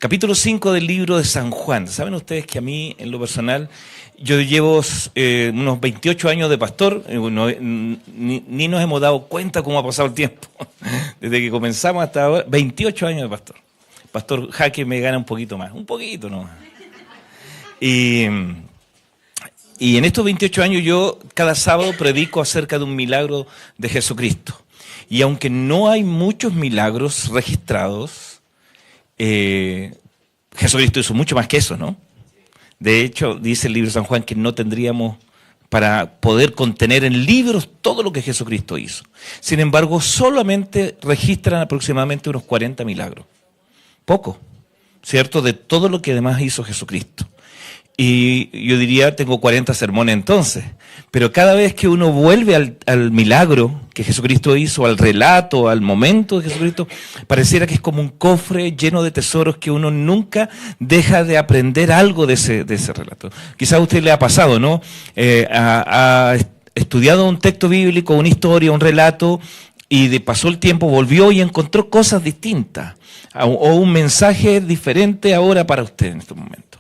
Capítulo 5 del libro de San Juan. Saben ustedes que a mí, en lo personal, yo llevo unos 28 años de pastor, ni nos hemos dado cuenta cómo ha pasado el tiempo. Desde que comenzamos hasta ahora, 28 años de pastor. Pastor Jaque me gana un poquito más, un poquito nomás. Y en estos 28 años yo cada sábado predico acerca de un milagro de Jesucristo. Y aunque no hay muchos milagros registrados, Jesucristo hizo mucho más que eso, ¿no? De hecho, dice el libro de San Juan que no tendríamos para poder contener en libros todo lo que Jesucristo hizo. Sin embargo, solamente registran aproximadamente unos 40 milagros. Poco, ¿cierto? De todo lo que además hizo Jesucristo. Y yo diría, tengo 40 sermones entonces. Pero cada vez que uno vuelve al milagro que Jesucristo hizo, al relato, al momento de Jesucristo, pareciera que es como un cofre lleno de tesoros que uno nunca deja de aprender algo de ese relato. Quizás a usted le ha pasado, ¿no? Ha estudiado un texto bíblico, una historia, un relato, y pasó el tiempo, volvió y encontró cosas distintas, o un mensaje diferente ahora para usted en este momento.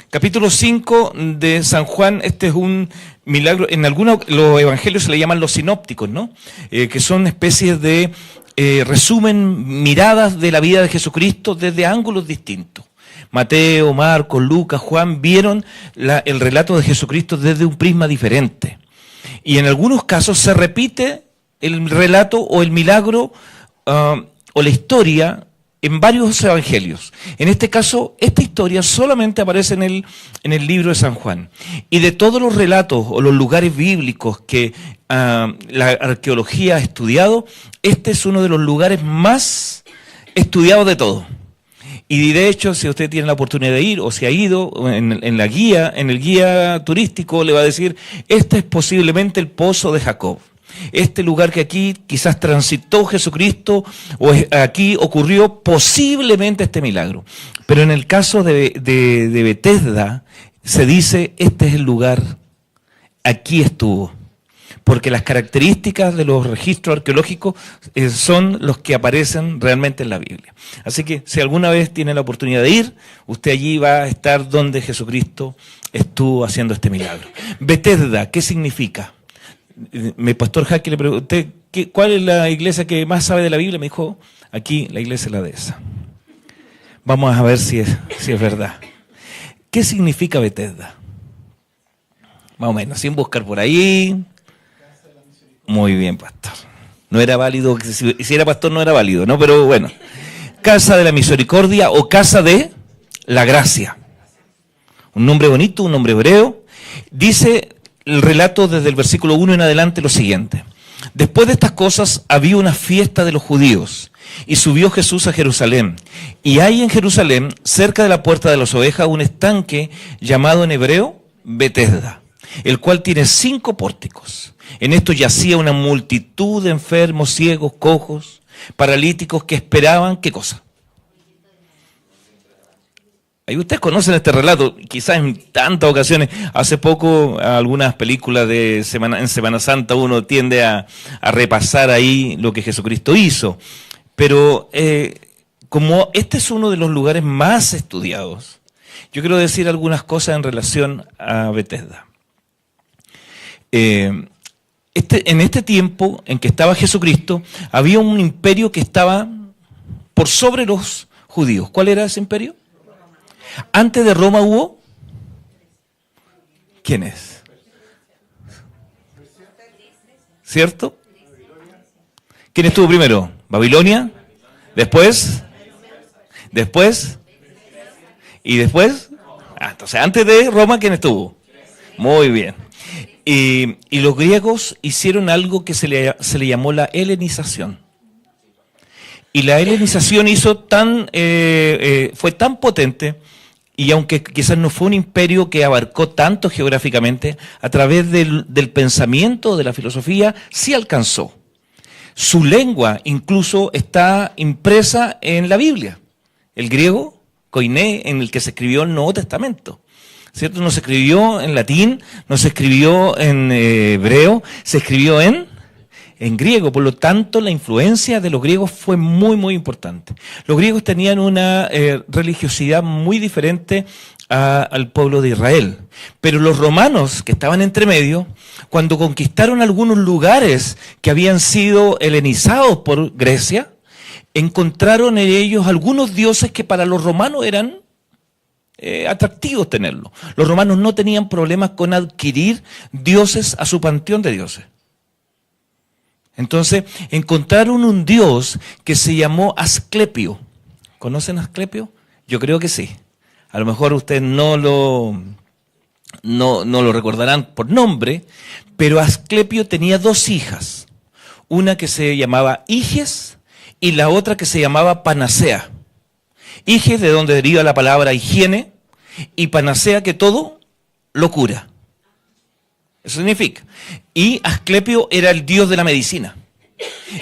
Capítulo 5 de San Juan, este es un milagro. En algunos los evangelios se le llaman los sinópticos, ¿no? Que son especies de resumen, miradas de la vida de Jesucristo desde ángulos distintos. Mateo, Marcos, Lucas, Juan vieron el relato de Jesucristo desde un prisma diferente. Y en algunos casos se repite el relato o el milagro o la historia en varios evangelios. En este caso, esta historia solamente aparece en el libro de San Juan. Y de todos los relatos o los lugares bíblicos que la arqueología ha estudiado, este es uno de los lugares más estudiados de todos. Y de hecho, si usted tiene la oportunidad de ir o se ha ido en el guía turístico, le va a decir, este es posiblemente el pozo de Jacob. Este lugar que aquí quizás transitó Jesucristo, o aquí ocurrió posiblemente este milagro. Pero en el caso de Betesda, se dice, este es el lugar, aquí estuvo. Porque las características de los registros arqueológicos son los que aparecen realmente en la Biblia. Así que si alguna vez tiene la oportunidad de ir, usted allí va a estar donde Jesucristo estuvo haciendo este milagro. Betesda, ¿qué significa? Mi pastor Jaque le pregunté, ¿cuál es la iglesia que más sabe de la Biblia? Me dijo, aquí la iglesia es la dehesa. Vamos a ver si es verdad. ¿Qué significa Betesda? Más o menos, sin buscar por ahí. Muy bien, pastor. No era válido, si era pastor no era válido, ¿no? Pero bueno. Casa de la Misericordia o Casa de la Gracia. Un nombre bonito, un nombre hebreo. Dice el relato desde el versículo 1 en adelante lo siguiente. Después de estas cosas había una fiesta de los judíos y subió Jesús a Jerusalén. Y hay en Jerusalén, cerca de la puerta de las ovejas, un estanque llamado en hebreo Betesda, el cual tiene 5 pórticos. En esto yacía una multitud de enfermos, ciegos, cojos, paralíticos que esperaban, ¿qué cosa? Ahí ustedes conocen este relato, quizás en tantas ocasiones. Hace poco, algunas películas en Semana Santa uno tiende a repasar ahí lo que Jesucristo hizo. Pero como este es uno de los lugares más estudiados, yo quiero decir algunas cosas en relación a Betesda. En este tiempo en que estaba Jesucristo, había un imperio que estaba por sobre los judíos. ¿Cuál era ese imperio? Antes de Roma hubo, ¿quién es? ¿Cierto? ¿Quién estuvo primero? Babilonia, después, y después, entonces antes de Roma, ¿quién estuvo? Muy bien. Y los griegos hicieron algo que se le llamó la helenización. Y la helenización fue tan potente. Y aunque quizás no fue un imperio que abarcó tanto geográficamente, a través del pensamiento, de la filosofía, sí alcanzó. Su lengua incluso está impresa en la Biblia. El griego, koiné, en el que se escribió el Nuevo Testamento. ¿Cierto? No se escribió en latín, no se escribió en hebreo, se escribió en en griego, por lo tanto la influencia de los griegos fue muy, muy importante. Los griegos tenían una religiosidad muy diferente al pueblo de Israel, pero los romanos, que estaban entre medio, cuando conquistaron algunos lugares que habían sido helenizados por Grecia, encontraron en ellos algunos dioses que para los romanos eran atractivos tenerlos. Los romanos no tenían problemas con adquirir dioses a su panteón de dioses. Entonces encontraron un dios que se llamó Asclepio. ¿Conocen a Asclepio? Yo creo que sí. A lo mejor ustedes no lo recordarán por nombre, pero Asclepio tenía dos hijas. Una que se llamaba Higes y la otra que se llamaba Panacea. Higes, de donde deriva la palabra higiene, y panacea, que todo lo cura. Eso significa. Y Asclepio era el dios de la medicina.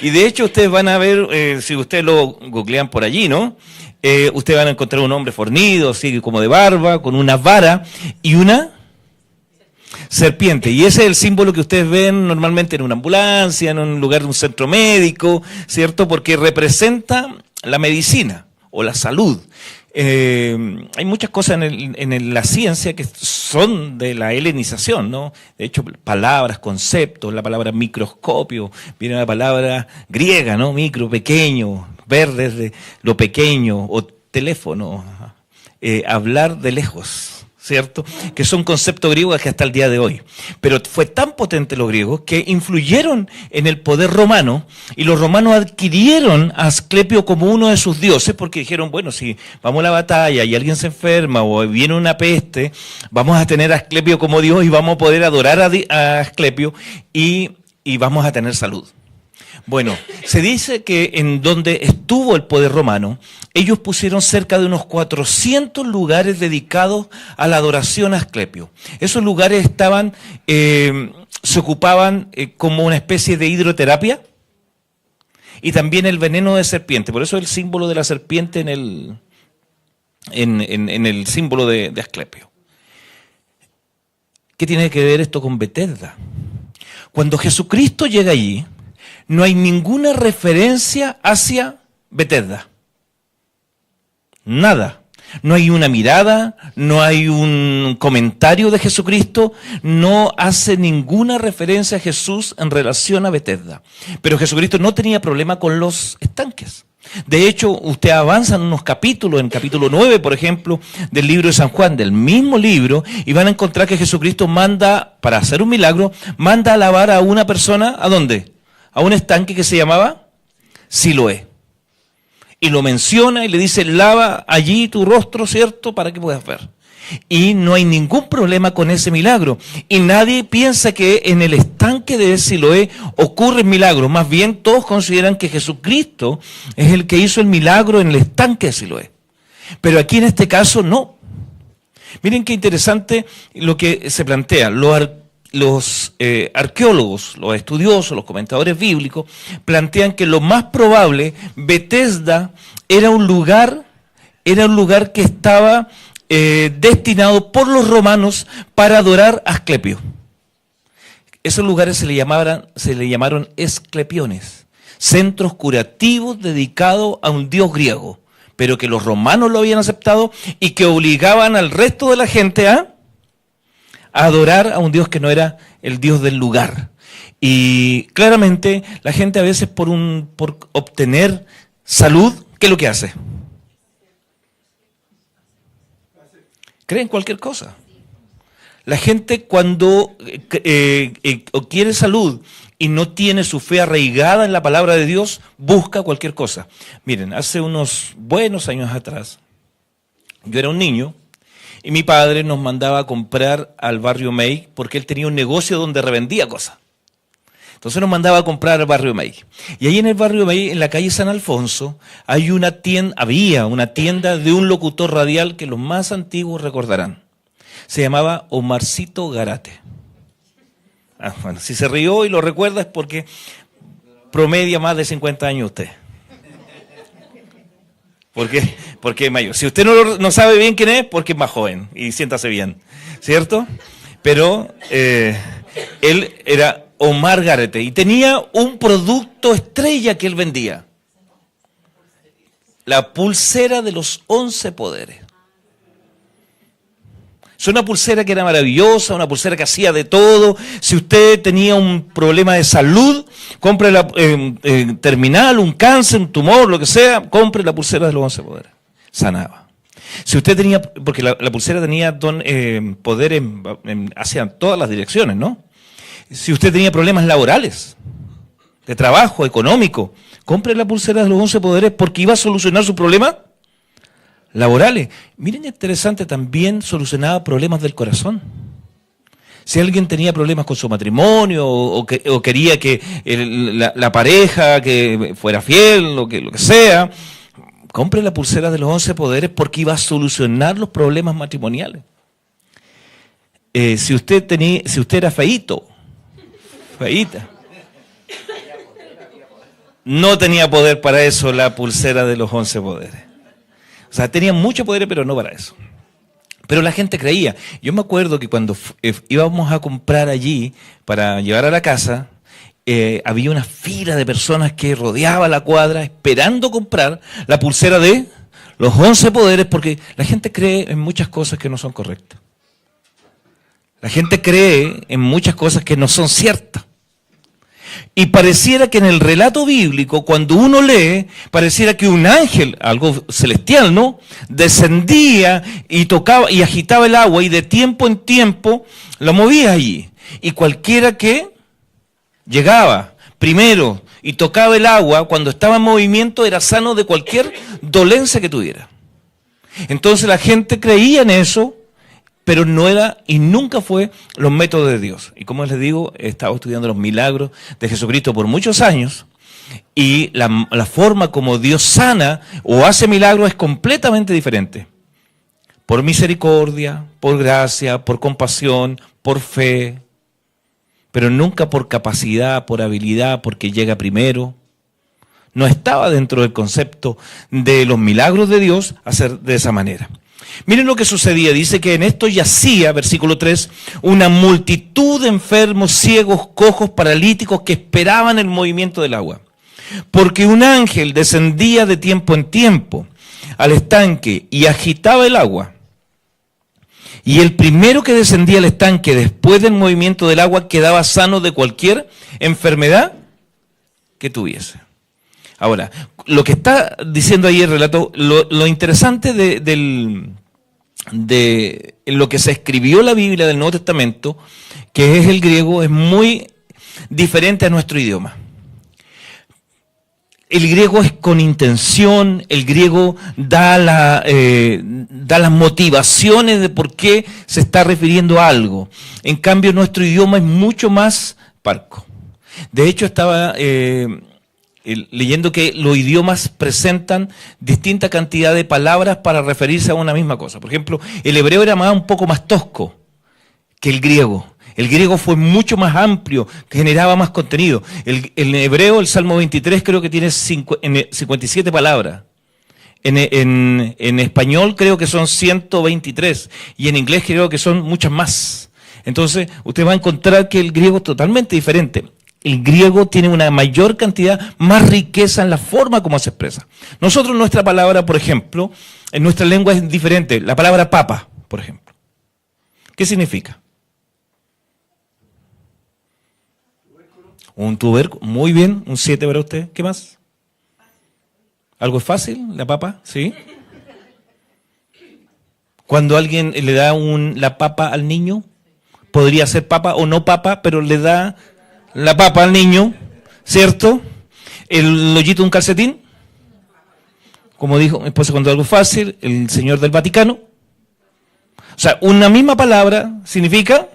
Y de hecho ustedes van a ver, si ustedes lo googlean por allí, ¿no? Ustedes van a encontrar un hombre fornido, así como de barba, con una vara y una serpiente. Y ese es el símbolo que ustedes ven normalmente en una ambulancia, en un lugar de un centro médico, ¿cierto? Porque representa la medicina o la salud. Hay muchas cosas en la ciencia que son de la helenización, ¿no? De hecho, palabras, conceptos, la palabra microscopio, viene la palabra griega, ¿no? Micro, pequeño, ver desde lo pequeño, o teléfono, hablar de lejos, ¿cierto? Que son conceptos griegos que hasta el día de hoy. Pero fue tan potente los griegos que influyeron en el poder romano, y los romanos adquirieron a Asclepio como uno de sus dioses, porque dijeron, bueno, si vamos a la batalla y alguien se enferma o viene una peste, vamos a tener a Asclepio como Dios y vamos a poder adorar a Asclepio y vamos a tener salud. Bueno, se dice que en donde estuvo el poder romano, ellos pusieron cerca de unos 400 lugares dedicados a la adoración a Asclepio. Esos lugares estaban, se ocupaban como una especie de hidroterapia, y también el veneno de serpiente. Por eso el símbolo de la serpiente en el símbolo de Asclepio. ¿Qué tiene que ver esto con Betesda? Cuando Jesucristo llega allí, no hay ninguna referencia hacia Betesda. Nada. No hay una mirada, no hay un comentario de Jesucristo, no hace ninguna referencia a Jesús en relación a Betesda. Pero Jesucristo no tenía problema con los estanques. De hecho, usted avanza en unos capítulos, en capítulo 9, por ejemplo, del libro de San Juan, del mismo libro, y van a encontrar que Jesucristo manda, para hacer un milagro, manda a lavar a una persona, ¿a dónde? A un estanque que se llamaba Siloé. Y lo menciona y le dice, lava allí tu rostro, ¿cierto?, para que puedas ver. Y no hay ningún problema con ese milagro. Y nadie piensa que en el estanque de Siloé ocurre milagro. Más bien todos consideran que Jesucristo es el que hizo el milagro en el estanque de Siloé. Pero aquí en este caso no. Miren qué interesante lo que se plantea. Los arqueólogos, los estudiosos, los comentadores bíblicos, plantean que lo más probable, Betesda era un lugar que estaba destinado por los romanos para adorar a Asclepio. Esos lugares se le llamaron esclepiones, centros curativos dedicados a un dios griego, pero que los romanos lo habían aceptado y que obligaban al resto de la gente a adorar a un Dios que no era el Dios del lugar. Y claramente la gente a veces por obtener salud, ¿qué es lo que hace? Cree en cualquier cosa. La gente cuando quiere salud y no tiene su fe arraigada en la palabra de Dios, busca cualquier cosa. Miren, hace unos buenos años atrás, yo era un niño, y mi padre nos mandaba a comprar al barrio May, porque él tenía un negocio donde revendía cosas. Entonces nos mandaba a comprar al barrio May. Y ahí en el barrio May, en la calle San Alfonso, había una tienda de un locutor radial que los más antiguos recordarán. Se llamaba Omarcito Garate. Bueno, si se rió y lo recuerda es porque promedia más de 50 años usted. Porque es mayor. Si usted no sabe bien quién es, porque es más joven y siéntase bien, ¿cierto? Pero él era Omar Garrett, y tenía un producto estrella que él vendía. La pulsera de los 11 poderes. Es una pulsera que era maravillosa, una pulsera que hacía de todo. Si usted tenía un problema de salud, compre la terminal, un cáncer, un tumor, lo que sea, compre la pulsera de los 11 poderes. Sanaba. Si usted tenía, porque la pulsera tenía poderes hacia todas las direcciones, ¿no? Si usted tenía problemas laborales, de trabajo, económico, compre la pulsera de los 11 poderes porque iba a solucionar sus problemas laborales. Miren, interesante, también solucionaba problemas del corazón. Si alguien tenía problemas con su matrimonio o quería que la pareja que fuera fiel, lo que sea, compre la pulsera de los 11 poderes porque iba a solucionar los problemas matrimoniales. Si usted era feíta, no tenía poder para eso la pulsera de los 11 poderes. O sea, tenía mucho poder, pero no para eso. Pero la gente creía. Yo me acuerdo que cuando íbamos a comprar allí para llevar a la casa, había una fila de personas que rodeaba la cuadra esperando comprar la pulsera de los 11 poderes, porque la gente cree en muchas cosas que no son correctas. La gente cree en muchas cosas que no son ciertas. Y pareciera que en el relato bíblico, cuando uno lee, pareciera que un ángel, algo celestial, ¿no?, descendía y tocaba y agitaba el agua y de tiempo en tiempo lo movía allí. Y cualquiera que llegaba primero y tocaba el agua, cuando estaba en movimiento, era sano de cualquier dolencia que tuviera. Entonces la gente creía en eso, pero no era y nunca fue los métodos de Dios. Y como les digo, he estado estudiando los milagros de Jesucristo por muchos años, y la forma como Dios sana o hace milagros es completamente diferente. Por misericordia, por gracia, por compasión, por fe, pero nunca por capacidad, por habilidad, porque llega primero. No estaba dentro del concepto de los milagros de Dios hacer de esa manera. Miren lo que sucedía, dice que en esto yacía, versículo 3, una multitud de enfermos, ciegos, cojos, paralíticos que esperaban el movimiento del agua. Porque un ángel descendía de tiempo en tiempo al estanque y agitaba el agua. Y el primero que descendía al estanque después del movimiento del agua quedaba sano de cualquier enfermedad que tuviese. Ahora, lo que está diciendo ahí el relato, lo interesante de lo que se escribió la Biblia del Nuevo Testamento, que es el griego, es muy diferente a nuestro idioma. El griego es con intención, el griego da las motivaciones de por qué se está refiriendo a algo. En cambio, nuestro idioma es mucho más parco. De hecho, estaba leyendo que los idiomas presentan distinta cantidad de palabras para referirse a una misma cosa. Por ejemplo, el hebreo era un poco más tosco que el griego. El griego fue mucho más amplio, que generaba más contenido. El hebreo, el Salmo 23, creo que tiene 57 palabras. En español creo que son 123. Y en inglés creo que son muchas más. Entonces, usted va a encontrar que el griego es totalmente diferente. El griego tiene una mayor cantidad, más riqueza en la forma como se expresa. Nosotros, nuestra palabra, por ejemplo, en nuestra lengua es diferente. La palabra papa, por ejemplo. ¿Qué significa? Un tubérculo. Muy bien, un 7 para usted. ¿Qué más? ¿Algo es fácil? ¿La papa? ¿Sí? Cuando alguien le da la papa al niño, podría ser papa o no papa, pero le da la papa al niño, ¿cierto? El hoyito de un calcetín, como dijo mi esposa cuando algo es fácil, el señor del Vaticano. O sea, una misma palabra significa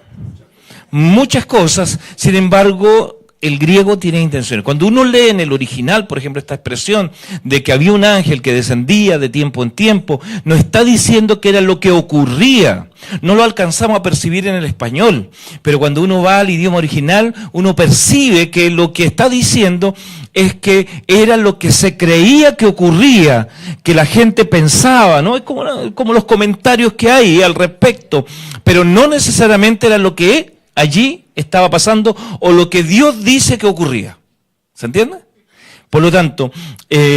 muchas cosas, sin embargo, el griego tiene intenciones. Cuando uno lee en el original, por ejemplo, esta expresión de que había un ángel que descendía de tiempo en tiempo, nos está diciendo que era lo que ocurría. No lo alcanzamos a percibir en el español, pero cuando uno va al idioma original, uno percibe que lo que está diciendo es que era lo que se creía que ocurría, que la gente pensaba, ¿no? Es como los comentarios que hay al respecto, pero no necesariamente era lo que allí estaba pasando o lo que Dios dice que ocurría. ¿Se entiende? Por lo tanto,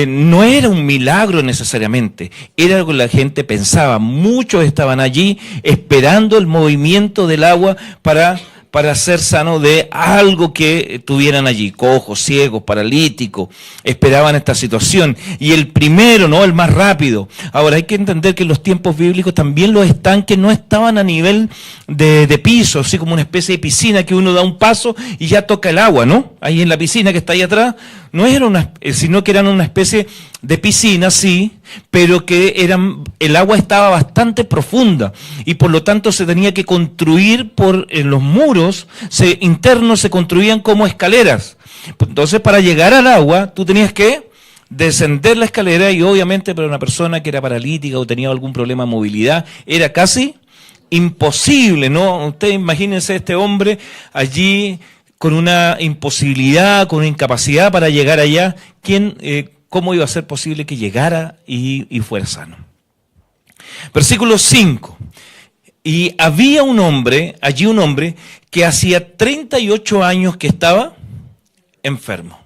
no era un milagro necesariamente, era lo que la gente pensaba. Muchos estaban allí esperando el movimiento del agua para ser sano de algo que tuvieran allí, cojos, ciegos, paralíticos, esperaban esta situación. Y el primero, ¿no? El más rápido. Ahora, hay que entender que en los tiempos bíblicos también los estanques no estaban a nivel de piso, así como una especie de piscina que uno da un paso y ya toca el agua, ¿no? Ahí en la piscina que está ahí atrás, no era sino que eran una especie de piscina, sí, pero que el agua estaba bastante profunda y por lo tanto se tenía que construir en los muros internos se construían como escaleras. Entonces, para llegar al agua, tú tenías que descender la escalera y obviamente para una persona que era paralítica o tenía algún problema de movilidad, era casi imposible, ¿no? Ustedes imagínense este hombre allí con una imposibilidad, con una incapacidad para llegar allá. ¿Cómo iba a ser posible que llegara y fuera sano? Versículo 5. Y había allí un hombre que hacía 38 años que estaba enfermo.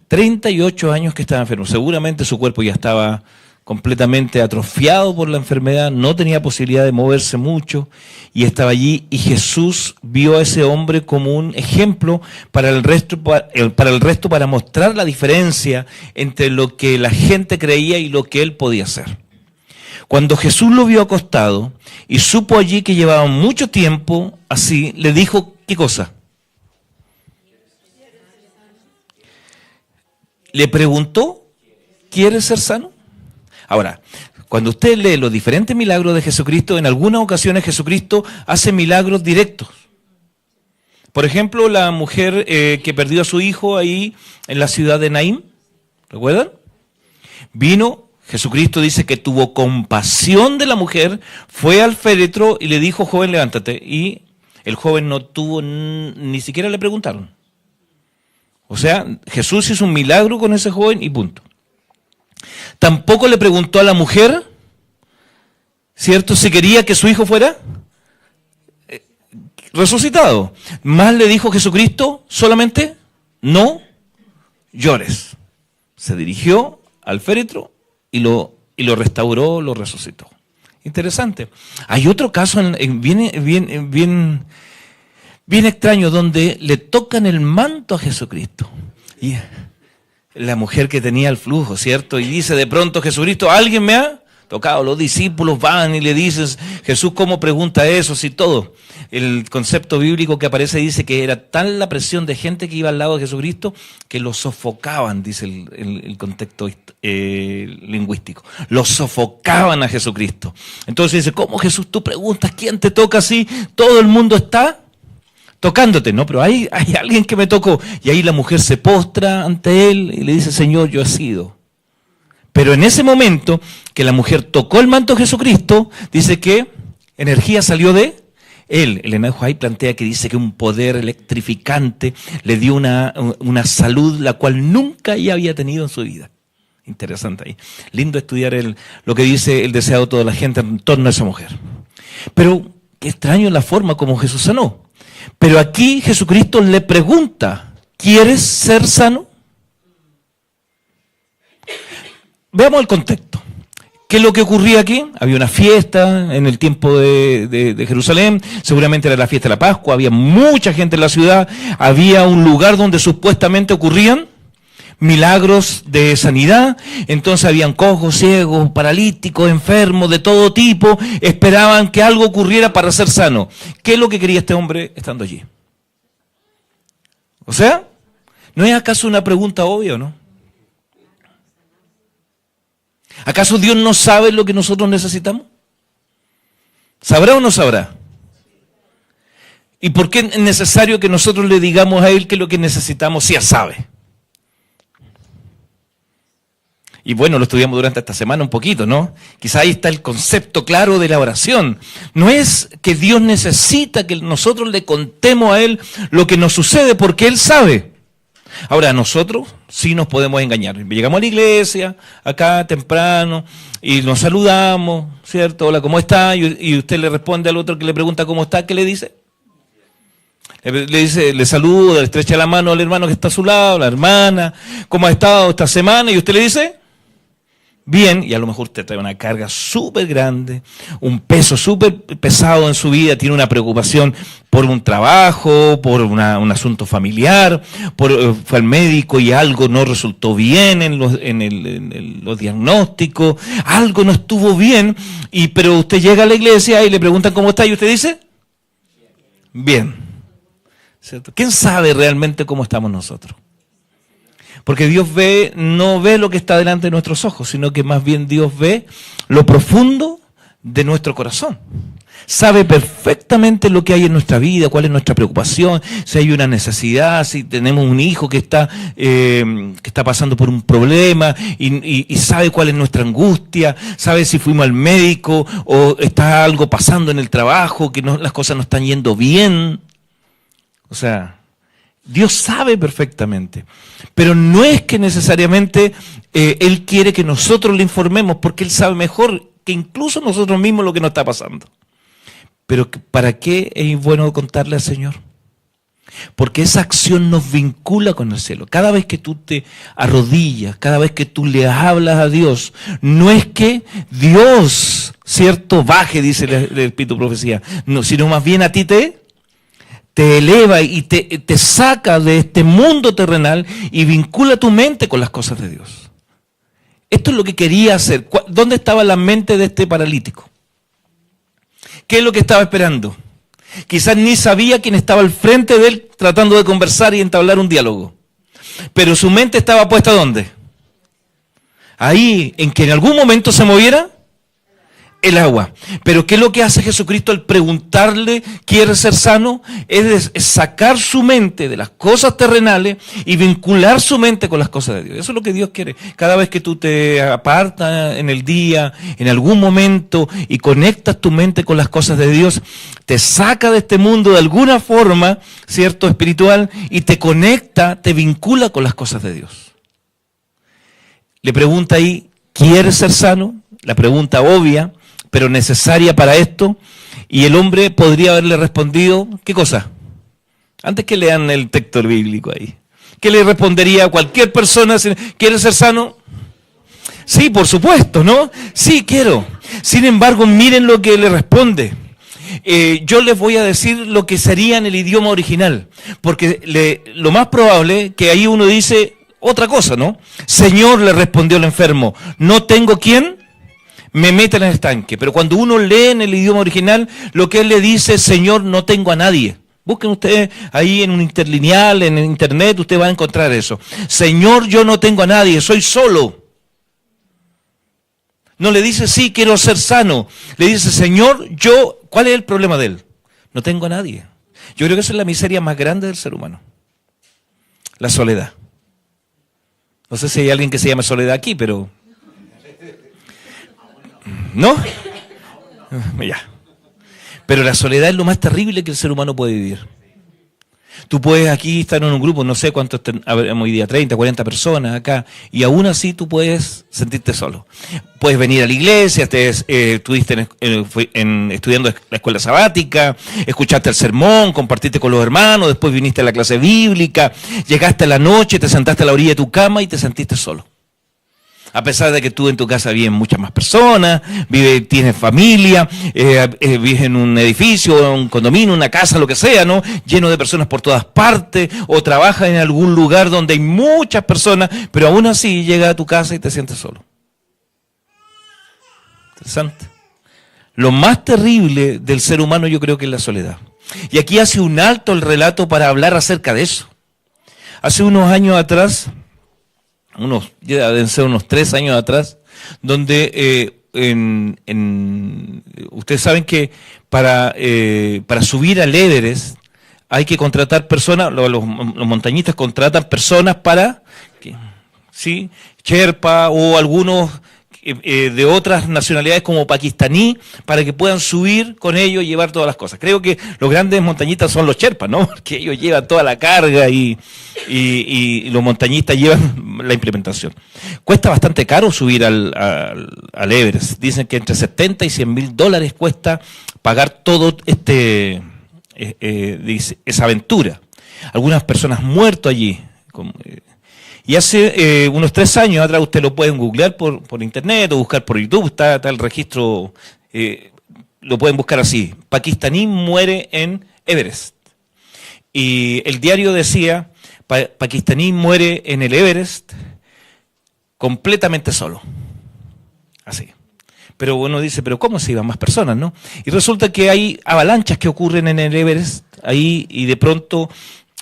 38 años que estaba enfermo. Seguramente su cuerpo ya estaba completamente atrofiado por la enfermedad, no tenía posibilidad de moverse mucho y estaba allí, y Jesús vio a ese hombre como un ejemplo para el resto, para mostrar la diferencia entre lo que la gente creía y lo que él podía hacer. Cuando Jesús lo vio acostado y supo allí que llevaba mucho tiempo así, le dijo, ¿qué cosa? Le preguntó, ¿quieres ser sano? Ahora, cuando usted lee los diferentes milagros de Jesucristo, en algunas ocasiones Jesucristo hace milagros directos. Por ejemplo, la mujer que perdió a su hijo ahí en la ciudad de Naín, ¿recuerdan? Vino, Jesucristo dice que tuvo compasión de la mujer, fue al féretro y le dijo, joven, levántate. Y el joven no tuvo, ni siquiera le preguntaron. O sea, Jesús hizo un milagro con ese joven y punto. Tampoco le preguntó a la mujer, ¿cierto?, si quería que su hijo fuera resucitado. Más le dijo Jesucristo, solamente no llores. Se dirigió al féretro y lo restauró, lo resucitó. Interesante. Hay otro caso bien extraño donde le tocan el manto a Jesucristo. Y la mujer que tenía el flujo, ¿cierto? Y dice de pronto Jesucristo, ¿alguien me ha tocado? Los discípulos van y le dicen, Jesús, ¿cómo pregunta eso? Si todo. El concepto bíblico que aparece dice que era tal la presión de gente que iba al lado de Jesucristo que lo sofocaban, dice el contexto lingüístico. Lo sofocaban a Jesucristo. Entonces dice, ¿cómo, Jesús, tú preguntas quién te toca así? Todo el mundo está tocándote, ¿no? Pero hay alguien que me tocó. Y ahí la mujer se postra ante él y le dice, Señor, yo he sido. Pero en ese momento que la mujer tocó el manto de Jesucristo, dice que energía salió de él. Elena White plantea que dice que un poder electrificante le dio una salud la cual nunca ya había tenido en su vida. Interesante ahí. Lindo estudiar lo que dice el deseado de toda la gente en torno a esa mujer. Pero qué extraño la forma como Jesús sanó. Pero aquí Jesucristo le pregunta, ¿quieres ser sano? Veamos el contexto. ¿Qué es lo que ocurría aquí? Había una fiesta en el tiempo de Jerusalén, seguramente era la fiesta de la Pascua, había mucha gente en la ciudad, había un lugar donde supuestamente ocurrían milagros de sanidad, entonces habían cojos, ciegos, paralíticos, enfermos, de todo tipo, esperaban que algo ocurriera para ser sano. ¿Qué es lo que quería este hombre estando allí? O sea, ¿no es acaso una pregunta obvia o no? ¿Acaso Dios no sabe lo que nosotros necesitamos? ¿Sabrá o no sabrá? ¿Y por qué es necesario que nosotros le digamos a Él que lo que necesitamos sí sabe? Y bueno, lo estudiamos durante esta semana un poquito, ¿no? Quizá ahí está el concepto claro de la oración. No es que Dios necesita que nosotros le contemos a Él lo que nos sucede porque Él sabe. Ahora, nosotros sí nos podemos engañar. Llegamos a la iglesia, acá temprano, y nos saludamos, ¿cierto? Hola, ¿cómo está? Y usted le responde al otro que le pregunta cómo está, ¿qué le dice? Le dice, le saluda, le estrecha la mano al hermano que está a su lado, la hermana, ¿cómo ha estado esta semana? Y usted le dice, bien, y a lo mejor usted trae una carga súper grande, un peso súper pesado en su vida, tiene una preocupación por un trabajo, por un asunto familiar, fue al médico y algo no resultó bien en los diagnósticos, algo no estuvo bien, pero usted llega a la iglesia y le preguntan cómo está y usted dice, bien. ¿Cierto? ¿Quién sabe realmente cómo estamos nosotros? Porque Dios no ve lo que está delante de nuestros ojos, sino que más bien Dios ve lo profundo de nuestro corazón. Sabe perfectamente lo que hay en nuestra vida, cuál es nuestra preocupación, si hay una necesidad, si tenemos un hijo que está pasando por un problema y sabe cuál es nuestra angustia, sabe si fuimos al médico o está algo pasando en el trabajo, que las cosas no están yendo bien. O sea, Dios sabe perfectamente, pero no es que necesariamente Él quiere que nosotros le informemos, porque Él sabe mejor que incluso nosotros mismos lo que nos está pasando. Pero ¿para qué es bueno contarle al Señor? Porque esa acción nos vincula con el cielo. Cada vez que tú te arrodillas, cada vez que tú le hablas a Dios, no es que Dios, ¿cierto?, baje, dice el Espíritu Profecía, no, sino más bien a ti te eleva y te saca de este mundo terrenal y vincula tu mente con las cosas de Dios. Esto es lo que quería hacer. ¿Dónde estaba la mente de este paralítico? ¿Qué es lo que estaba esperando? Quizás ni sabía quién estaba al frente de él tratando de conversar y entablar un diálogo. Pero su mente estaba puesta ¿dónde? Ahí, en que en algún momento se moviera el agua. Pero ¿qué es lo que hace Jesucristo al preguntarle, ¿quiere ser sano? Es sacar su mente de las cosas terrenales y vincular su mente con las cosas de Dios. Eso es lo que Dios quiere. Cada vez que tú te apartas en el día, en algún momento, y conectas tu mente con las cosas de Dios, te saca de este mundo de alguna forma, ¿cierto?, espiritual, y te conecta, te vincula con las cosas de Dios. Le pregunta ahí, ¿quieres ser sano? La pregunta obvia, pero necesaria para esto, y el hombre podría haberle respondido, ¿qué cosa? Antes que lean el texto bíblico ahí. ¿Qué le respondería a cualquier persona? ¿Quiere ser sano? Sí, por supuesto, ¿no? Sí, quiero. Sin embargo, miren lo que le responde. Yo les voy a decir lo que sería en el idioma original, porque lo más probable que ahí uno dice otra cosa, ¿no? Señor, le respondió el enfermo, no tengo quien me meta en el estanque. Pero cuando uno lee en el idioma original, lo que él le dice, Señor, no tengo a nadie. Busquen ustedes ahí en un interlineal, en internet, usted va a encontrar eso. Señor, yo no tengo a nadie, soy solo. No le dice, sí, quiero ser sano. Le dice, Señor, ¿cuál es el problema de él? No tengo a nadie. Yo creo que esa es la miseria más grande del ser humano. La soledad. No sé si hay alguien que se llame Soledad aquí, pero... ¿No? Ya. Pero la soledad es lo más terrible que el ser humano puede vivir. Tú puedes aquí estar en un grupo, no sé cuántos habremos hoy día, 30, 40 personas acá, y aún así tú puedes sentirte solo. Puedes venir a la iglesia, estuviste estudiando la escuela sabática, escuchaste el sermón, compartiste con los hermanos, después viniste a la clase bíblica, llegaste a la noche, te sentaste a la orilla de tu cama y te sentiste solo. A pesar de que tú en tu casa viven muchas más personas, tienes familia, vives en un edificio, un condominio, una casa, lo que sea, ¿no? Lleno de personas por todas partes, o trabajas en algún lugar donde hay muchas personas, pero aún así llegas a tu casa y te sientes solo. Interesante. Lo más terrible del ser humano yo creo que es la soledad. Y aquí hace un alto el relato para hablar acerca de eso. Hace unos años atrás... ya deben ser unos 3 años atrás, donde ustedes saben que para subir al Everest hay que contratar personas, los montañistas contratan personas para, ¿sí?, Sherpa o algunos de otras nacionalidades como pakistaní, para que puedan subir con ellos y llevar todas las cosas. Creo que los grandes montañistas son los Sherpas, ¿no? Porque ellos llevan toda la carga y los montañistas llevan la implementación. Cuesta bastante caro subir al Everest. Dicen que entre $70 y $100,000 cuesta pagar todo este dice, esa aventura. Algunas personas muertas allí. Y hace unos 3 años atrás, usted lo pueden googlear por internet o buscar por YouTube, está el registro, lo pueden buscar así. Pakistaní muere en Everest. Y el diario decía, pakistaní muere en el Everest completamente solo. Así. Pero uno dice, pero ¿cómo se iban más personas, no? Y resulta que hay avalanchas que ocurren en el Everest ahí y de pronto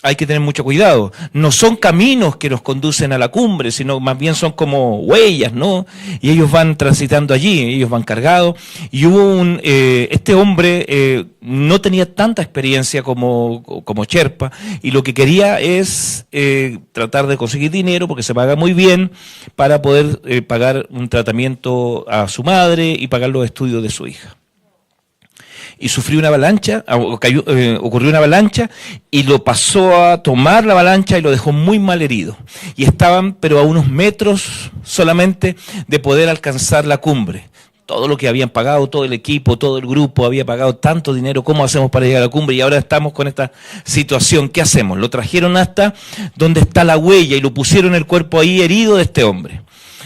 hay que tener mucho cuidado. No son caminos que nos conducen a la cumbre, sino más bien son como huellas, ¿no? Y ellos van transitando allí, ellos van cargados. Y hubo este hombre no tenía tanta experiencia como Sherpa, y lo que quería es tratar de conseguir dinero, porque se paga muy bien, para poder pagar un tratamiento a su madre y pagar los estudios de su hija. Y sufrió una avalancha, ocurrió una avalancha y lo pasó a tomar la avalancha y lo dejó muy mal herido. Y estaban, pero a unos metros solamente de poder alcanzar la cumbre. Todo lo que habían pagado, todo el equipo, todo el grupo había pagado tanto dinero, ¿cómo hacemos para llegar a la cumbre? Y ahora estamos con esta situación, ¿qué hacemos? Lo trajeron hasta donde está la huella y lo pusieron el cuerpo ahí herido de este hombre.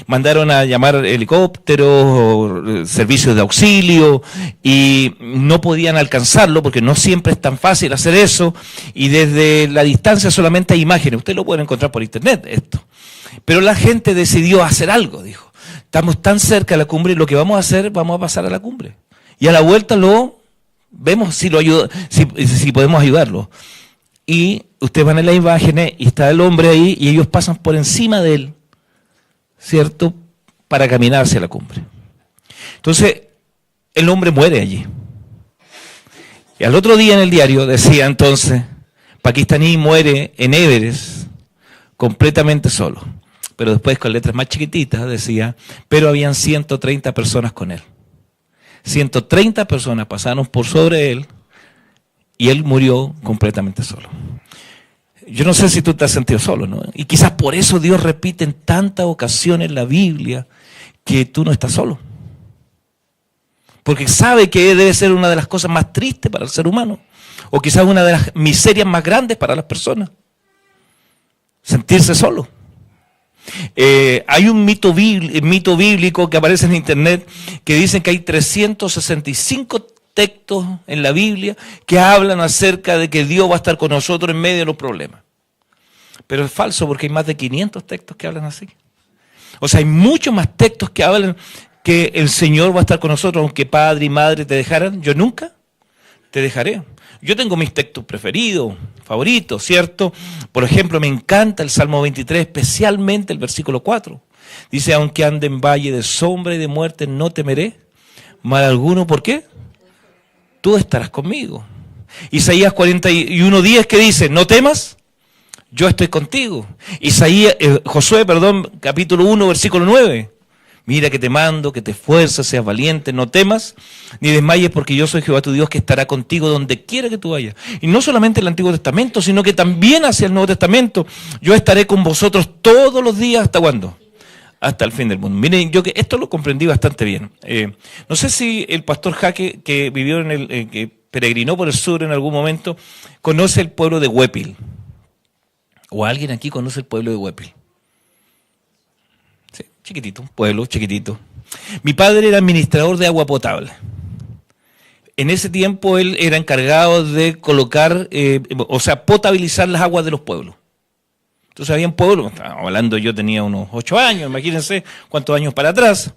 Mandaron a llamar helicópteros, servicios de auxilio, y no podían alcanzarlo porque no siempre es tan fácil hacer eso, y desde la distancia solamente hay imágenes. Usted lo puede encontrar por internet esto. Pero la gente decidió hacer algo, dijo. Estamos tan cerca de la cumbre, lo que vamos a hacer, vamos a pasar a la cumbre. Y a la vuelta vemos si podemos ayudarlo. Y ustedes van en las imágenes y está el hombre ahí y ellos pasan por encima de él, ¿cierto?, para caminar hacia la cumbre. Entonces, el hombre muere allí. Y al otro día en el diario decía entonces, pakistaní muere en Everest completamente solo. Pero después con letras más chiquititas decía, pero habían 130 personas con él. 130 personas pasaron por sobre él y él murió completamente solo. Yo no sé si tú te has sentido solo, ¿no? Y quizás por eso Dios repite en tantas ocasiones en la Biblia que tú no estás solo. Porque sabe que debe ser una de las cosas más tristes para el ser humano. O quizás una de las miserias más grandes para las personas. Sentirse solo. Hay un mito bíblico que aparece en internet que dicen que hay 365 textos en la Biblia que hablan acerca de que Dios va a estar con nosotros en medio de los problemas. Pero es falso porque hay más de 500 textos que hablan así. O sea, hay muchos más textos que hablan que el Señor va a estar con nosotros aunque padre y madre te dejaran. Yo nunca te dejaré. Yo tengo mis textos preferidos, favoritos, ¿cierto? Por ejemplo, me encanta el Salmo 23, especialmente el versículo 4. Dice, aunque ande en valle de sombra y de muerte, no temeré mal alguno. ¿Por qué? Tú estarás conmigo. Isaías 41:10 que dice, no temas, yo estoy contigo. Josué, capítulo 1, versículo 9. Mira que te mando, que te esfuerces, seas valiente, no temas, ni desmayes, porque yo soy Jehová tu Dios que estará contigo donde quiera que tú vayas. Y no solamente el Antiguo Testamento, sino que también hacia el Nuevo Testamento. Yo estaré con vosotros todos los días, ¿hasta cuándo? Hasta el fin del mundo. Miren, yo que esto lo comprendí bastante bien. No sé si el pastor Jaque, que vivió que peregrinó por el sur en algún momento, conoce el pueblo de Huépil. ¿O alguien aquí conoce el pueblo de Huépil? Sí, chiquitito, un pueblo chiquitito. Mi padre era administrador de agua potable. En ese tiempo él era encargado de colocar, potabilizar las aguas de los pueblos. Entonces había un pueblo, estábamos hablando, yo tenía unos 8 años, imagínense cuántos años para atrás.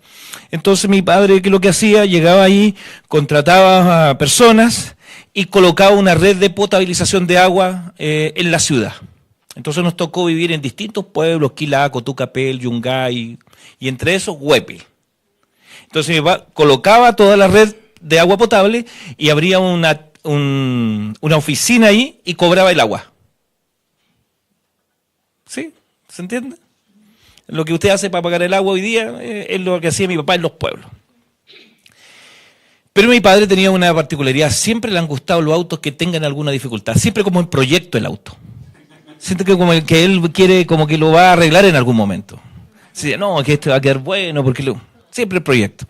Entonces mi padre, ¿qué es lo que hacía? Llegaba ahí, contrataba a personas y colocaba una red de potabilización de agua en la ciudad. Entonces nos tocó vivir en distintos pueblos, Quilaco, Tucapel, Yungay, y entre esos Huépil. Entonces colocaba toda la red de agua potable y abría una oficina ahí y cobraba el agua. ¿Sí? ¿Se entiende? Lo que usted hace para pagar el agua hoy día es lo que hacía mi papá en los pueblos. Pero mi padre tenía una particularidad, siempre le han gustado los autos que tengan alguna dificultad, siempre como en proyecto el auto. Siento que como que él quiere como que lo va a arreglar en algún momento. Sí, no, que esto va a quedar bueno, porque siempre el proyecto.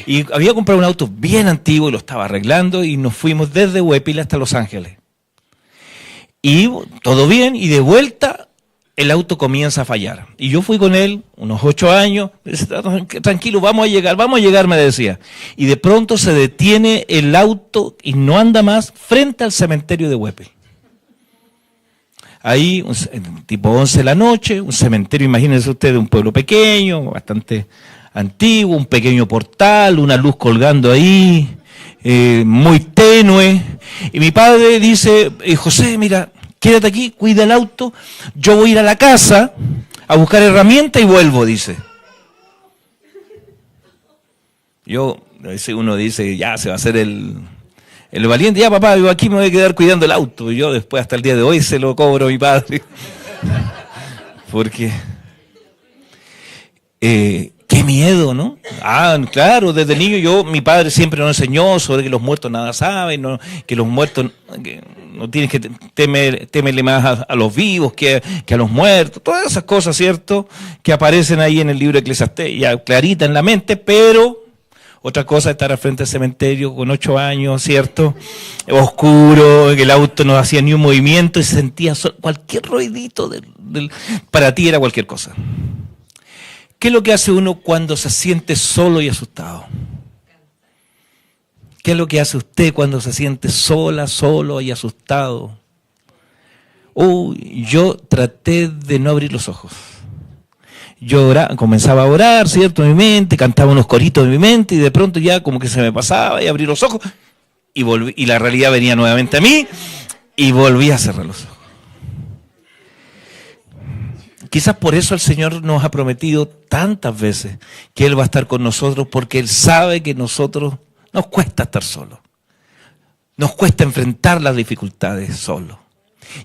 Y había comprado un auto bien antiguo y lo estaba arreglando y nos fuimos desde Huépil hasta Los Ángeles. Y todo bien, y de vuelta el auto comienza a fallar. Y yo fui con él, unos 8 años, me dice, tranquilo, vamos a llegar, me decía. Y de pronto se detiene el auto y no anda más frente al cementerio de Huepel. Ahí, tipo 11 de la noche, un cementerio, imagínense ustedes, un pueblo pequeño, bastante antiguo, un pequeño portal, una luz colgando ahí, muy tenue. Y mi padre dice, José, mira, quédate aquí, cuida el auto, yo voy a ir a la casa a buscar herramientas y vuelvo, dice. Uno dice, ya se va a hacer el valiente, ya papá, yo aquí me voy a quedar cuidando el auto. Y yo después, hasta el día de hoy, se lo cobro a mi padre. Porque, qué miedo, ¿no? Claro, desde niño mi padre siempre nos enseñó sobre que los muertos nada saben, ¿no? Que los muertos, que no tienes que temerle más a los vivos que a los muertos. Todas esas cosas, ¿cierto? Que aparecen ahí en el libro de Eclesiastés, ya clarita en la mente, pero... Otra cosa es estar al frente del cementerio con 8 años, ¿cierto? Oscuro, el auto no hacía ni un movimiento y sentía cualquier ruidito para ti era cualquier cosa. ¿Qué es lo que hace uno cuando se siente solo y asustado? ¿Qué es lo que hace usted cuando se siente sola, solo y asustado? Yo traté de no abrir los ojos. Yo comenzaba a orar, ¿cierto? En mi mente, cantaba unos coritos en mi mente y de pronto ya como que se me pasaba y abrí los ojos y la realidad venía nuevamente a mí y volví a cerrar los ojos. Quizás por eso el Señor nos ha prometido tantas veces que Él va a estar con nosotros porque Él sabe que nosotros nos cuesta estar solos. Nos cuesta enfrentar las dificultades solos.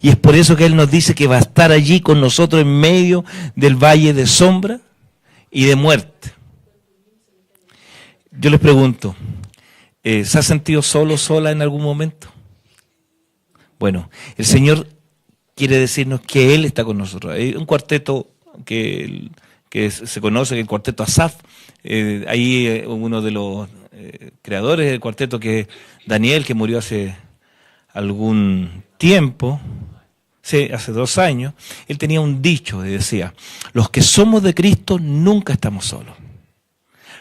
Y es por eso que Él nos dice que va a estar allí con nosotros en medio del valle de sombra y de muerte. Yo les pregunto, ¿se ha sentido solo, sola en algún momento? Bueno, el Señor quiere decirnos que Él está con nosotros. Hay un cuarteto que se conoce, el cuarteto Asaf. Ahí uno de los creadores del cuarteto, que es Daniel, que murió hace algún tiempo, sí, hace 2 años, él tenía un dicho y decía, los que somos de Cristo nunca estamos solos.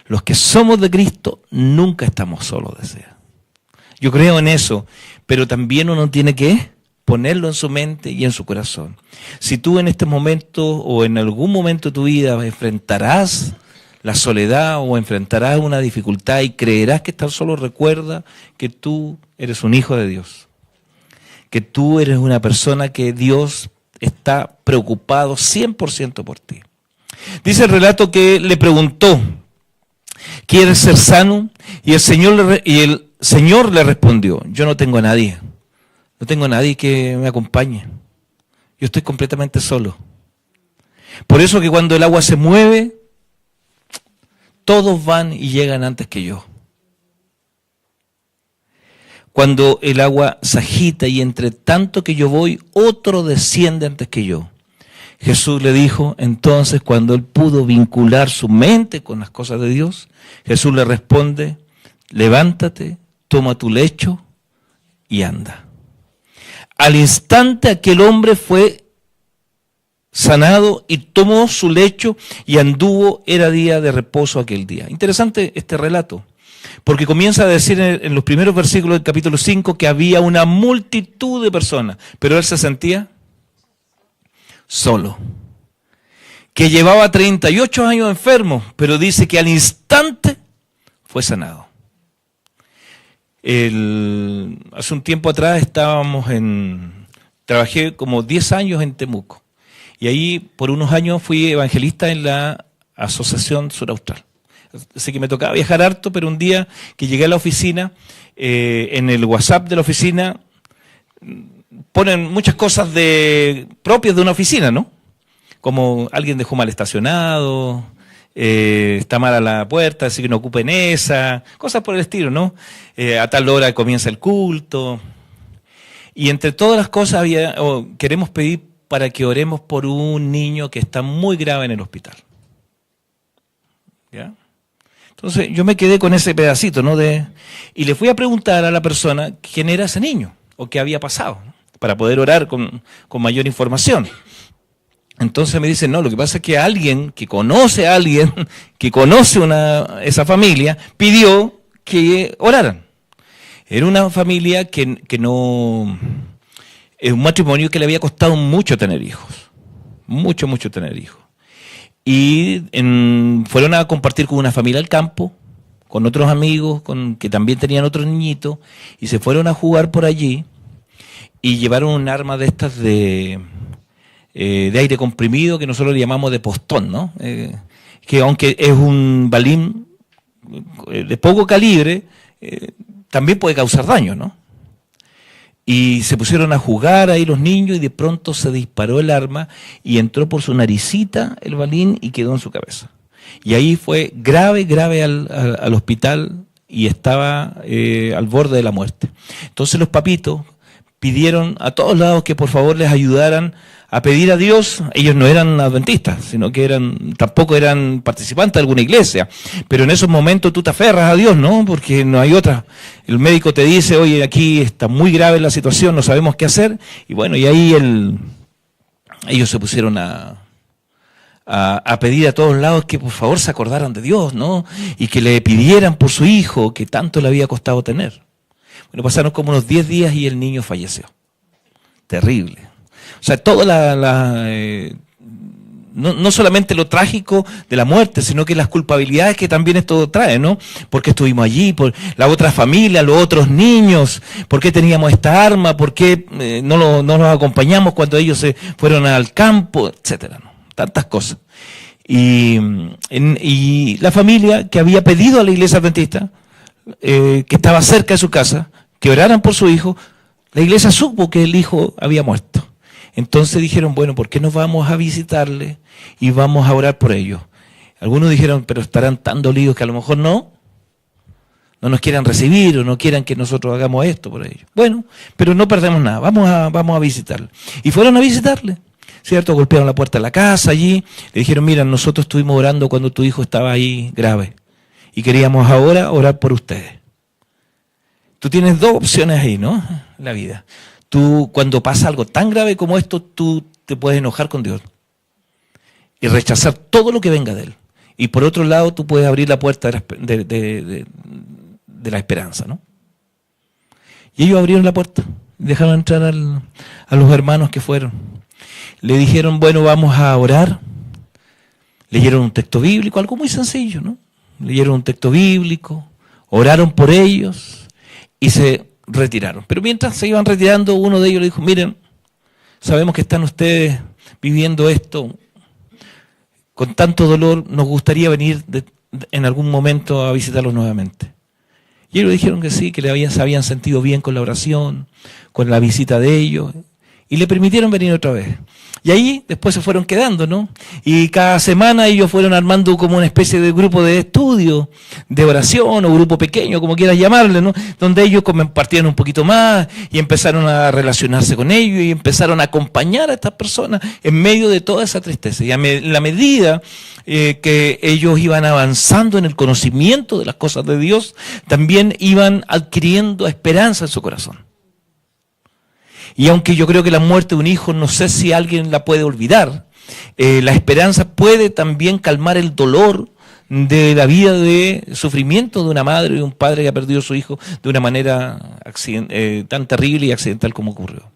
Los que somos de Cristo nunca estamos solos, decía. Yo creo en eso, pero también uno tiene que ponerlo en su mente y en su corazón. Si tú en este momento o en algún momento de tu vida enfrentarás la soledad o enfrentarás una dificultad y creerás que estás solo, recuerda que tú eres un hijo de Dios. Que tú eres una persona que Dios está preocupado 100% por ti. Dice el relato que le preguntó, ¿quieres ser sano? Y el Señor le respondió, yo no tengo a nadie. No tengo a nadie que me acompañe. Yo estoy completamente solo. Por eso que cuando el agua se mueve, todos van y llegan antes que yo. Cuando el agua se agita y entre tanto que yo voy, otro desciende antes que yo. Jesús le dijo, entonces cuando él pudo vincular su mente con las cosas de Dios, Jesús le responde, levántate, toma tu lecho y anda. Al instante aquel hombre fue sanado y tomó su lecho y anduvo, era día de reposo aquel día. Interesante este relato. Porque comienza a decir en los primeros versículos del capítulo 5 que había una multitud de personas, pero él se sentía solo. Que llevaba 38 años enfermo, pero dice que al instante fue sanado. Hace un tiempo atrás trabajé como 10 años en Temuco. Y ahí por unos años fui evangelista en la Asociación Suraustral. Así que me tocaba viajar harto, pero un día que llegué a la oficina, en el WhatsApp de la oficina ponen muchas cosas propias de una oficina, ¿no? Como alguien dejó mal estacionado, está mala la puerta, así que no ocupen esa, cosas por el estilo, ¿no? A tal hora comienza el culto. Y entre todas las cosas queremos pedir para que oremos por un niño que está muy grave en el hospital. ¿Ya? Entonces yo me quedé con ese pedacito, ¿no? Y le fui a preguntar a la persona quién era ese niño o qué había pasado, ¿no? para poder orar con mayor información. Entonces me dicen, no, lo que pasa es que alguien que conoce a alguien, que conoce esa familia, pidió que oraran. Era una familia que no... Es un matrimonio que le había costado mucho tener hijos. Mucho tener hijos. Y fueron a compartir con una familia al campo, con otros amigos que también tenían otros niñitos, y se fueron a jugar por allí y llevaron un arma de estas de aire comprimido que nosotros le llamamos de postón, ¿no? Que aunque es un balín de poco calibre, también puede causar daño, ¿no? Y se pusieron a jugar ahí los niños y de pronto se disparó el arma y entró por su naricita el balín y quedó en su cabeza. Y ahí fue grave al hospital y estaba al borde de la muerte. Entonces los papitos pidieron a todos lados que por favor les ayudaran a pedir a Dios. Ellos no eran adventistas, sino que tampoco eran participantes de alguna iglesia. Pero en esos momentos tú te aferras a Dios, ¿no? Porque no hay otra. El médico te dice, oye, aquí está muy grave la situación, no sabemos qué hacer. Y bueno, y ahí ellos se pusieron a pedir a todos lados que por favor se acordaran de Dios, ¿no? Y que le pidieran por su hijo, que tanto le había costado tener. Bueno, pasaron como unos 10 días y el niño falleció. Terrible. O sea, no solamente lo trágico de la muerte, sino que las culpabilidades que también esto trae, ¿no? ¿Por qué estuvimos allí? ¿Por la otra familia, los otros niños? ¿Por qué teníamos esta arma? ¿Por qué no nos acompañamos cuando ellos se fueron al campo? Etcétera, ¿no? Tantas cosas. Y la familia que había pedido a la iglesia adventista, que estaba cerca de su casa, que oraran por su hijo, la iglesia supo que el hijo había muerto. Entonces dijeron, bueno, ¿por qué no vamos a visitarle y vamos a orar por ellos? Algunos dijeron, pero estarán tan dolidos que a lo mejor no nos quieran recibir o no quieran que nosotros hagamos esto por ellos. Bueno, pero no perdemos nada, vamos a visitarle. Y fueron a visitarle, ¿cierto? Golpearon la puerta de la casa allí, le dijeron, mira, nosotros estuvimos orando cuando tu hijo estaba ahí grave y queríamos ahora orar por ustedes. Tú tienes dos opciones ahí, ¿no? En la vida. Tú, cuando pasa algo tan grave como esto, tú te puedes enojar con Dios y rechazar todo lo que venga de Él. Y por otro lado, tú puedes abrir la puerta de la esperanza, ¿no? Y ellos abrieron la puerta, dejaron entrar a los hermanos que fueron. Le dijeron, bueno, vamos a orar. Leyeron un texto bíblico, algo muy sencillo, ¿no? Leyeron un texto bíblico, oraron por ellos y se retiraron. Pero mientras se iban retirando, uno de ellos le dijo, miren, sabemos que están ustedes viviendo esto con tanto dolor, nos gustaría venir en algún momento a visitarlos nuevamente. Y ellos dijeron que sí, que se habían sentido bien con la oración, con la visita de ellos, y le permitieron venir otra vez. Y ahí después se fueron quedando, ¿no? Y cada semana ellos fueron armando como una especie de grupo de estudio, de oración o grupo pequeño, como quieras llamarle, ¿no? Donde ellos compartían un poquito más y empezaron a relacionarse con ellos y empezaron a acompañar a estas personas en medio de toda esa tristeza. Y en la medida que ellos iban avanzando en el conocimiento de las cosas de Dios, también iban adquiriendo esperanza en su corazón. Y aunque yo creo que la muerte de un hijo, no sé si alguien la puede olvidar, la esperanza puede también calmar el dolor de la vida de sufrimiento de una madre y de un padre que ha perdido a su hijo de una manera tan terrible y accidental como ocurrió.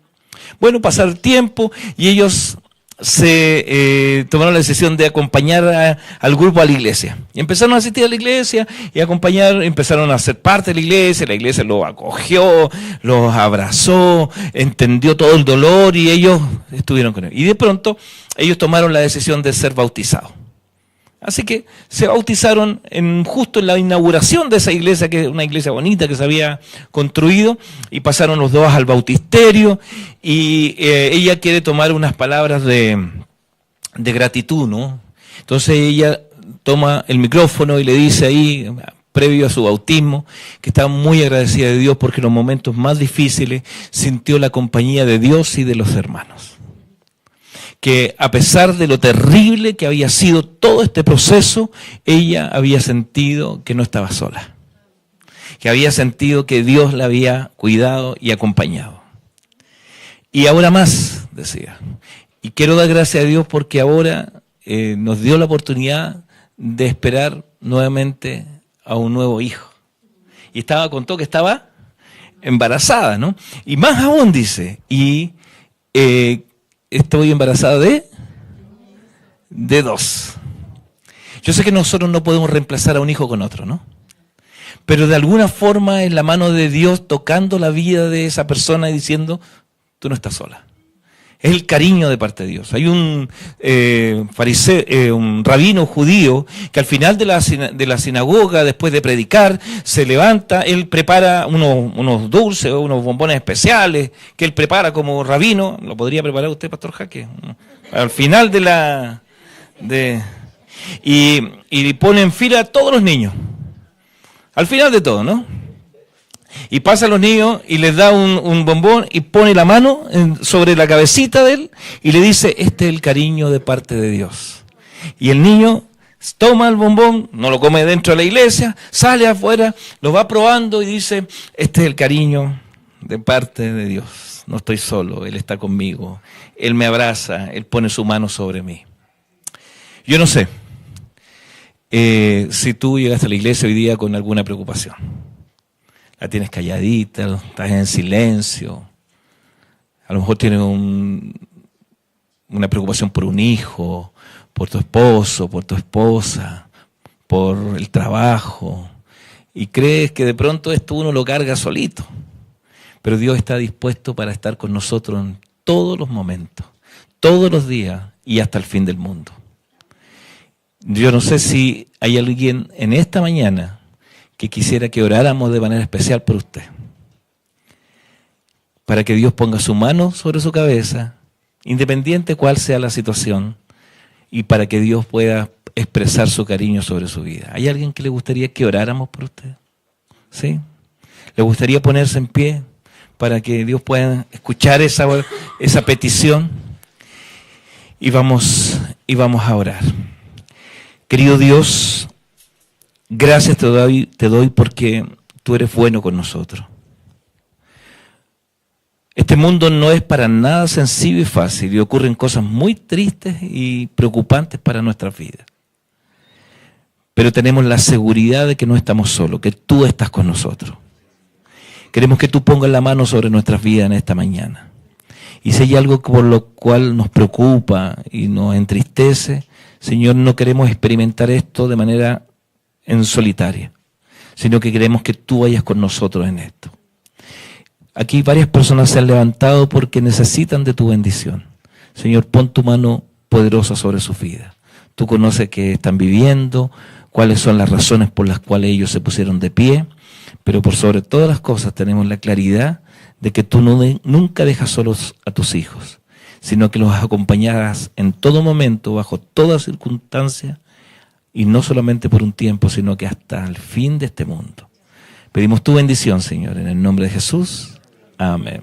Bueno, pasar el tiempo y ellos se tomaron la decisión de acompañar al grupo a la iglesia. Y empezaron a asistir a la iglesia y acompañar, empezaron a ser parte de la iglesia los acogió, los abrazó, entendió todo el dolor y ellos estuvieron con él. Y de pronto ellos tomaron la decisión de ser bautizados. Así que se bautizaron justo en la inauguración de esa iglesia, que es una iglesia bonita que se había construido, y pasaron los dos al bautisterio, y ella quiere tomar unas palabras de gratitud, ¿no? Entonces ella toma el micrófono y le dice ahí, previo a su bautismo, que estaba muy agradecida de Dios porque en los momentos más difíciles sintió la compañía de Dios y de los hermanos. Que a pesar de lo terrible que había sido todo este proceso, ella había sentido que no estaba sola, que había sentido que Dios la había cuidado y acompañado. Y ahora más, decía. Y quiero dar gracias a Dios porque ahora nos dio la oportunidad de esperar nuevamente a un nuevo hijo. Y contó que estaba embarazada, ¿no? Y más aún dice, estoy embarazada de 2. Yo sé que nosotros no podemos reemplazar a un hijo con otro, ¿no? Pero de alguna forma es la mano de Dios tocando la vida de esa persona y diciendo, tú no estás sola. Es el cariño de parte de Dios. Hay un fariseo, un rabino judío, que al final de la sinagoga, después de predicar, se levanta, él prepara unos dulces, unos bombones especiales, que él prepara como rabino. ¿Lo podría preparar usted, Pastor Jaque? Al final y pone en fila a todos los niños. Al final de todo, ¿no? Y pasa a los niños y les da un bombón y pone la mano sobre la cabecita de él y le dice, este es el cariño de parte de Dios. Y el niño toma el bombón, no lo come dentro de la iglesia, sale afuera, lo va probando y dice, este es el cariño de parte de Dios. No estoy solo, Él está conmigo. Él me abraza, Él pone su mano sobre mí. Yo no sé si tú llegaste a la iglesia hoy día con alguna preocupación. La tienes calladita, estás en silencio. A lo mejor tienes una preocupación por un hijo, por tu esposo, por tu esposa, por el trabajo. Y crees que de pronto esto uno lo carga solito. Pero Dios está dispuesto para estar con nosotros en todos los momentos, todos los días y hasta el fin del mundo. Yo no sé si hay alguien en esta mañana que quisiera que oráramos de manera especial por usted, para que Dios ponga su mano sobre su cabeza, independiente cuál sea la situación, y para que Dios pueda expresar su cariño sobre su vida. ¿Hay alguien que le gustaría que oráramos por usted? ¿Sí? ¿Le gustaría ponerse en pie para que Dios pueda escuchar esa petición? Y vamos a orar. Querido Dios, gracias te doy porque tú eres bueno con nosotros. Este mundo no es para nada sencillo y fácil y ocurren cosas muy tristes y preocupantes para nuestras vidas. Pero tenemos la seguridad de que no estamos solos, que tú estás con nosotros. Queremos que tú pongas la mano sobre nuestras vidas en esta mañana. Y si hay algo por lo cual nos preocupa y nos entristece, Señor, no queremos experimentar esto de manera en solitaria, sino que queremos que tú vayas con nosotros en esto. Aquí varias personas se han levantado porque necesitan de tu bendición. Señor, pon tu mano poderosa sobre sus vidas. Tú conoces qué están viviendo, cuáles son las razones por las cuales ellos se pusieron de pie, pero por sobre todas las cosas tenemos la claridad de que tú nunca dejas solos a tus hijos, sino que los acompañarás en todo momento, bajo toda circunstancia, y no solamente por un tiempo, sino que hasta el fin de este mundo. Pedimos tu bendición, Señor, en el nombre de Jesús. Amén.